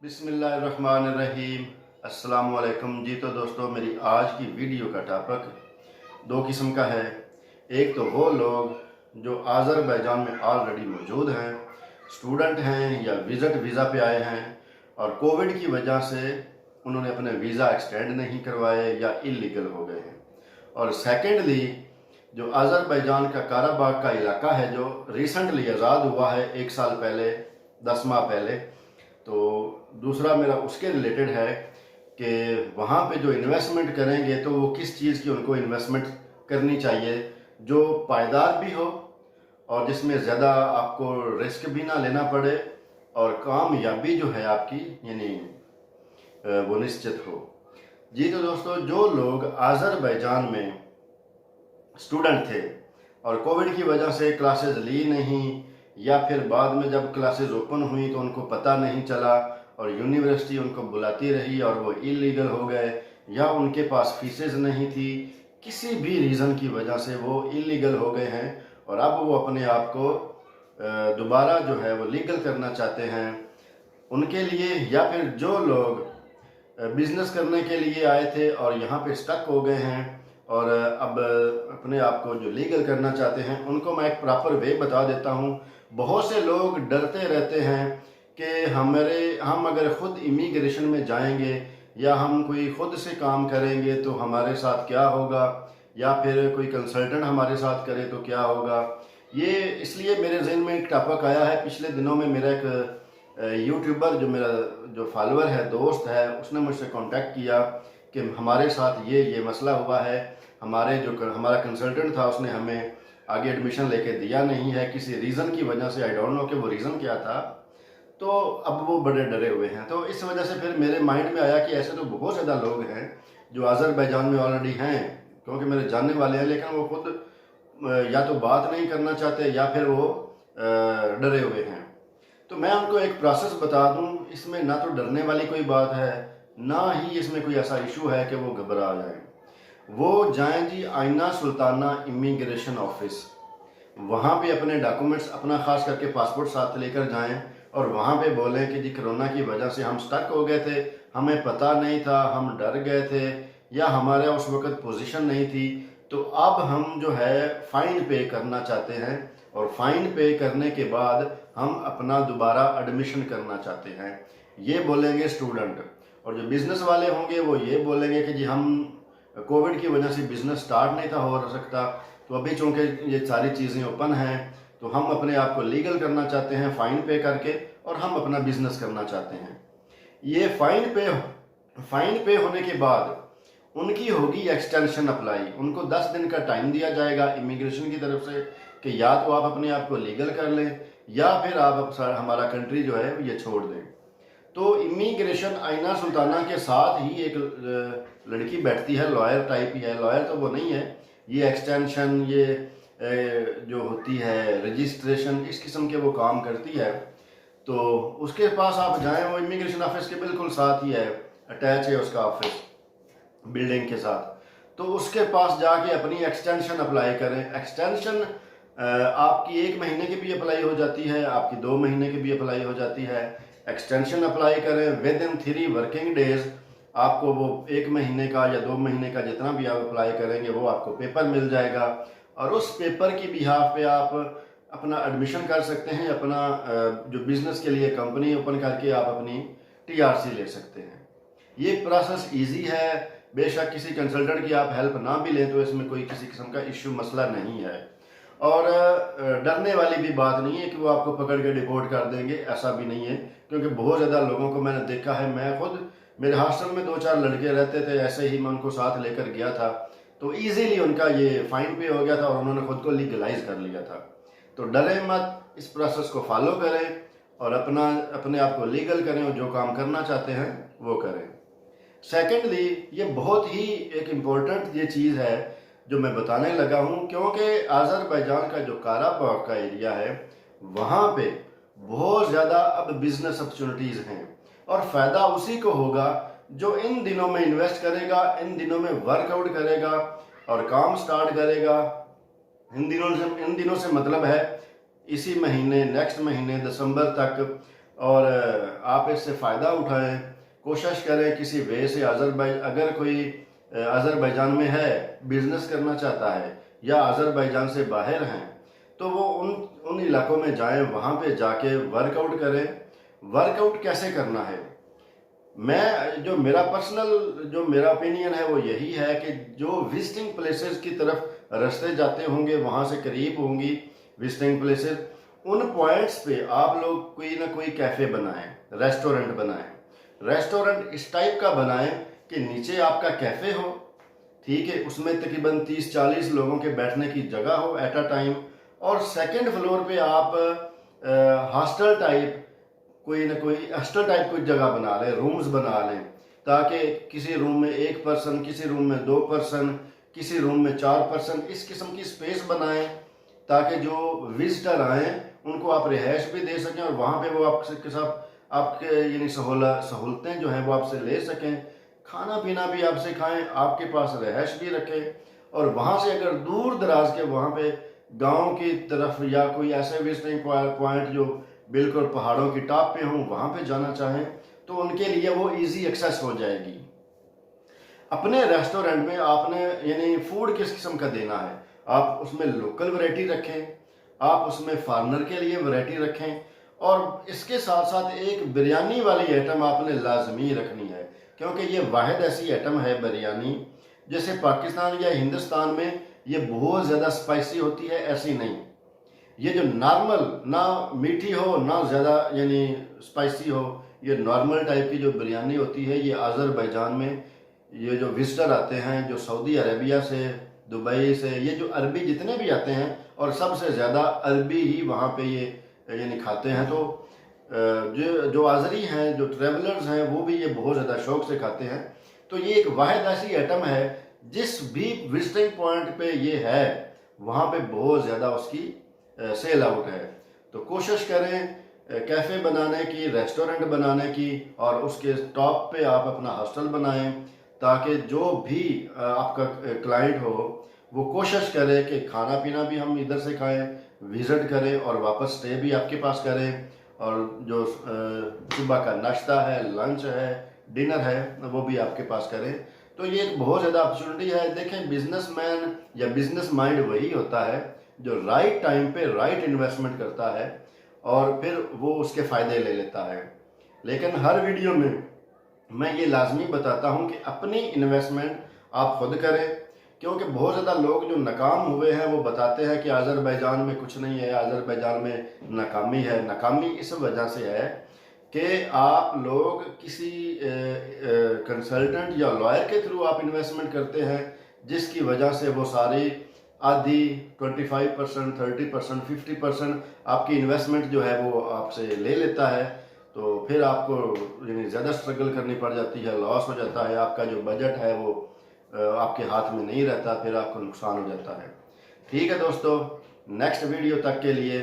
बिस्मिल्लाहिर्रहमानिर्रहीम। अस्सलाम वालेकुम जी। तो दोस्तों, मेरी आज की वीडियो का टॉपिक दो किस्म का है। एक तो वो लोग जो आज़रबैजान में ऑलरेडी मौजूद हैं, स्टूडेंट हैं या विज़िट वीज़ा पे आए हैं और कोविड की वजह से उन्होंने अपने वीज़ा एक्सटेंड नहीं करवाए या इलीगल हो गए हैं। और सेकेंडली, जो आज़रबैजान का काराबाग का इलाका है जो रिसेंटली आज़ाद हुआ है 1 साल पहले, 10 माह पहले, तो दूसरा मेरा उसके रिलेटेड है कि वहाँ पे जो इन्वेस्टमेंट करेंगे तो वो किस चीज़ की उनको इन्वेस्टमेंट करनी चाहिए जो पायदार भी हो और जिसमें ज़्यादा आपको रिस्क भी ना लेना पड़े और कामयाबी जो है आपकी यानी वो निश्चित हो। जी तो दोस्तों, जो लोग आज़रबैजान में स्टूडेंट थे और कोविड की वजह से क्लासेस ली नहीं या फिर बाद में जब क्लासेस ओपन हुई तो उनको पता नहीं चला और यूनिवर्सिटी उनको बुलाती रही और वो इलीगल हो गए या उनके पास फीसेस नहीं थी, किसी भी रीज़न की वजह से वो इलीगल हो गए हैं और अब वो अपने आप को दोबारा जो है वो लीगल करना चाहते हैं, उनके लिए, या फिर जो लोग बिजनेस करने के लिए आए थे और यहाँ पे स्टक हो गए हैं और अब अपने आप को जो लीगल करना चाहते हैं, उनको मैं एक प्रॉपर वे बता देता हूँ। बहुत से लोग डरते रहते हैं कि हम अगर ख़ुद इमिग्रेशन में जाएंगे या हम कोई ख़ुद से काम करेंगे तो हमारे साथ क्या होगा, या फिर कोई कंसल्टेंट हमारे साथ करे तो क्या होगा। ये इसलिए मेरे जहन में एक टॉपिक आया है। पिछले दिनों में मेरा एक यूट्यूबर मेरा जो फॉलोअर है, दोस्त है, उसने मुझसे कांटेक्ट किया कि हमारे साथ ये मसला हुआ है, हमारा कंसल्टेंट था उसने हमें आगे एडमिशन लेके दिया नहीं है किसी रीज़न की वजह से। आई डोंट नो कि वो रीज़न क्या था। तो अब वो बड़े डरे हुए हैं। तो इस वजह से फिर मेरे माइंड में आया कि ऐसे तो बहुत ज़्यादा लोग हैं जो आज़रबैजान में ऑलरेडी हैं, क्योंकि मेरे जानने वाले हैं, लेकिन वो खुद या तो बात नहीं करना चाहते या फिर वो डरे हुए हैं। तो मैं उनको एक प्रोसेस बता दूं, इसमें ना तो डरने वाली कोई बात है, ना ही इसमें कोई ऐसा इशू है कि वो घबरा जाएं। वो जाएं जी आइना सुल्ताना इमिग्रेशन ऑफिस, वहाँ पे अपने डॉक्यूमेंट्स, अपना ख़ास करके पासपोर्ट साथ लेकर जाएं और वहाँ पे बोलें कि जी कोरोना की वजह से हम स्टक हो गए थे, हमें पता नहीं था, हम डर गए थे या हमारे उस वक़्त पोजीशन नहीं थी, तो अब हम जो है फ़ाइन पे करना चाहते हैं और फ़ाइन पे करने के बाद हम अपना दोबारा एडमिशन करना चाहते हैं, ये बोलेंगे स्टूडेंट। और जो बिज़नेस वाले होंगे वो ये बोलेंगे कि जी हम कोविड की वजह से बिज़नेस स्टार्ट नहीं था हो सकता, तो अभी चूँकि ये सारी चीज़ें ओपन हैं तो हम अपने आप को लीगल करना चाहते हैं फ़ाइन पे करके और हम अपना बिज़नेस करना चाहते हैं। ये फ़ाइन पे होने के बाद उनकी होगी एक्सटेंशन अप्लाई। उनको 10 दिन का टाइम दिया जाएगा इमिग्रेशन की तरफ से कि या तो आप अपने आप को लीगल कर लें या फिर आप हमारा कंट्री जो है ये छोड़ दें। तो इमिग्रेशन आइना सुल्ताना के साथ ही एक लड़की बैठती है, लॉयर टाइप ही है, लॉयर तो वो नहीं है, ये एक्सटेंशन, ये जो होती है रजिस्ट्रेशन, इस किस्म के वो काम करती है। तो उसके पास आप जाएं, वो इमिग्रेशन ऑफिस के बिल्कुल साथ ही है, अटैच है उसका ऑफिस बिल्डिंग के साथ। तो उसके पास जाके अपनी एक्सटेंशन अप्लाई करें। एक्सटेंशन आपकी 1 महीने की भी अप्लाई हो जाती है, आपकी 2 महीने की भी अप्लाई हो जाती है। एक्सटेंशन अप्लाई करें, विद इन 3 वर्किंग डेज आपको वो 1 महीने का या 2 महीने का जितना भी आप अप्लाई करेंगे वो आपको पेपर मिल जाएगा और उस पेपर की बिहाफ पे आप अपना एडमिशन कर सकते हैं। अपना जो बिज़नेस के लिए कंपनी ओपन करके आप अपनी TRC ले सकते हैं। ये प्रोसेस ईजी है, बेशक किसी कंसल्टेंट की आप हेल्प ना भी लें तो इसमें कोई किसी किस्म का इश्यू मसला नहीं है और डरने वाली भी बात नहीं है कि वो आपको पकड़ के डिपोर्ट कर देंगे, ऐसा भी नहीं है। क्योंकि बहुत ज़्यादा लोगों को मैंने देखा है, मैं खुद, मेरे हॉस्टल में 2-4 लड़के रहते थे, ऐसे ही मैं उनको साथ लेकर गया था तो ईजीली उनका ये फ़ाइन पे हो गया था और उन्होंने खुद को लीगलाइज कर लिया था। तो डरें मत, इस प्रोसेस को फॉलो करें और अपने आप को लीगल करें और जो काम करना चाहते हैं वो करें। सेकेंडली, ये बहुत ही एक इम्पोर्टेंट ये चीज़ है जो मैं बताने लगा हूँ, क्योंकि आज़रबैजान का जो काराबाग का एरिया है वहाँ पे बहुत ज़्यादा अब बिज़नेस अपॉर्चुनिटीज़ हैं और फ़ायदा उसी को होगा जो इन दिनों में इन्वेस्ट करेगा, इन दिनों में वर्कआउट करेगा और काम स्टार्ट करेगा। इन दिनों से मतलब है इसी महीने, नेक्स्ट महीने दिसंबर तक और आप इससे फ़ायदा उठाएं। कोशिश करें किसी वे से अगर कोई अज़रबैजान में है, बिज़नेस करना चाहता है या अज़रबैजान से बाहर हैं, तो वो उन इलाकों में जाएं, वहाँ पे जाके वर्कआउट करें। वर्कआउट कैसे करना है, जो मेरा ओपिनियन है वो यही है कि जो विजिटिंग प्लेसेस की तरफ रास्ते जाते होंगे, वहाँ से करीब होंगी विजिटिंग प्लेसेस, उन पॉइंट्स पे आप लोग कोई ना कोई कैफ़े बनाएं, रेस्टोरेंट बनाएं। रेस्टोरेंट इस टाइप का बनाएं कि नीचे आपका कैफ़े हो, ठीक है, उसमें तकरीबन 30-40 लोगों के बैठने की जगह हो एट अ टाइम, और सेकंड फ्लोर पे आप हॉस्टल टाइप कोई जगह बना लें, रूम्स बना लें, ताकि किसी रूम में 1 पर्सन, किसी रूम में 2 पर्सन, किसी रूम में 4 पर्सन, इस किस्म की स्पेस बनाएं, ताकि जो विजिटर आए उनको आप रिहाइश भी दे सकें और वहाँ पे वो आपके साथ आपके यानी सहूलतें जो हैं वो आपसे ले सकें, खाना पीना भी आपसे खाएं, आपके पास रिहाइश भी रखें। और वहाँ से अगर दूर दराज के वहाँ पे गांव की तरफ या कोई ऐसे विजिटिंग पॉइंट जो बिल्कुल पहाड़ों की टॉप पे हों, वहाँ पे जाना चाहें, तो उनके लिए वो इजी एक्सेस हो जाएगी। अपने रेस्टोरेंट में आपने यानी फूड किस किस्म का देना है, आप उसमें लोकल वैरायटी रखें, आप उसमें फॉरनर के लिए वैरायटी रखें, और इसके साथ साथ एक बिरयानी वाली आइटम आपने लाजमी रखनी है, क्योंकि ये वाहिद ऐसी आइटम है बिरयानी, जैसे पाकिस्तान या हिंदुस्तान में ये बहुत ज़्यादा स्पाइसी होती है, ऐसी नहीं। ये जो नॉर्मल, ना मीठी हो ना ज़्यादा यानी स्पाइसी हो, ये नॉर्मल टाइप की जो बिरयानी होती है, ये अज़रबैजान में ये जो विजिटर आते हैं, जो सऊदी अरेबिया से, दुबई से, ये जो अरबी जितने भी आते हैं, और सबसे ज़्यादा अरबी ही वहाँ पे ये यानी खाते हैं, तो जो आज़री हैं, जो ट्रेवलर्स हैं, वो भी ये बहुत ज़्यादा शौक से खाते हैं। तो ये एक वाहिद ऐसी आइटम है, जिस भी विजिटिंग पॉइंट पे ये है वहाँ पे बहुत ज़्यादा उसकी सेल आउट है। तो कोशिश करें कैफ़े बनाने की, रेस्टोरेंट बनाने की, और उसके टॉप पे आप अपना हॉस्टल बनाएं, ताकि जो भी आपका क्लाइंट हो वो कोशिश करे कि खाना पीना भी हम इधर से खाएं, विज़िट करें और वापस स्टे भी आपके पास करें, और जो सुबह का नाश्ता है, लंच है, डिनर है, वो भी आपके पास करें। तो ये एक बहुत ज़्यादा अपॉर्चुनिटी है। देखें, बिजनेसमैन या बिजनेस माइंड वही होता है जो राइट टाइम पे राइट इन्वेस्टमेंट करता है और फिर वो उसके फ़ायदे ले लेता है। लेकिन हर वीडियो में मैं ये लाजमी बताता हूँ कि अपनी इन्वेस्टमेंट आप खुद करें, क्योंकि बहुत ज़्यादा लोग जो नाकाम हुए हैं वो बताते हैं कि अज़रबैजान में कुछ नहीं है, अज़रबैजान में नाकामी है। नाकामी इस वजह से है कि आप लोग किसी कंसल्टेंट या लॉयर के थ्रू आप इन्वेस्टमेंट करते हैं, जिसकी वजह से वो सारी आधी 25%, 30%, 50% आपकी इन्वेस्टमेंट जो है वो आपसे ले लेता है। तो फिर आपको यानी ज़्यादा स्ट्रगल करनी पड़ जाती है, लॉस हो जाता है, आपका जो बजट है वो आपके हाथ में नहीं रहता, फिर आपको नुकसान हो जाता है। ठीक है दोस्तों, नेक्स्ट वीडियो तक के लिए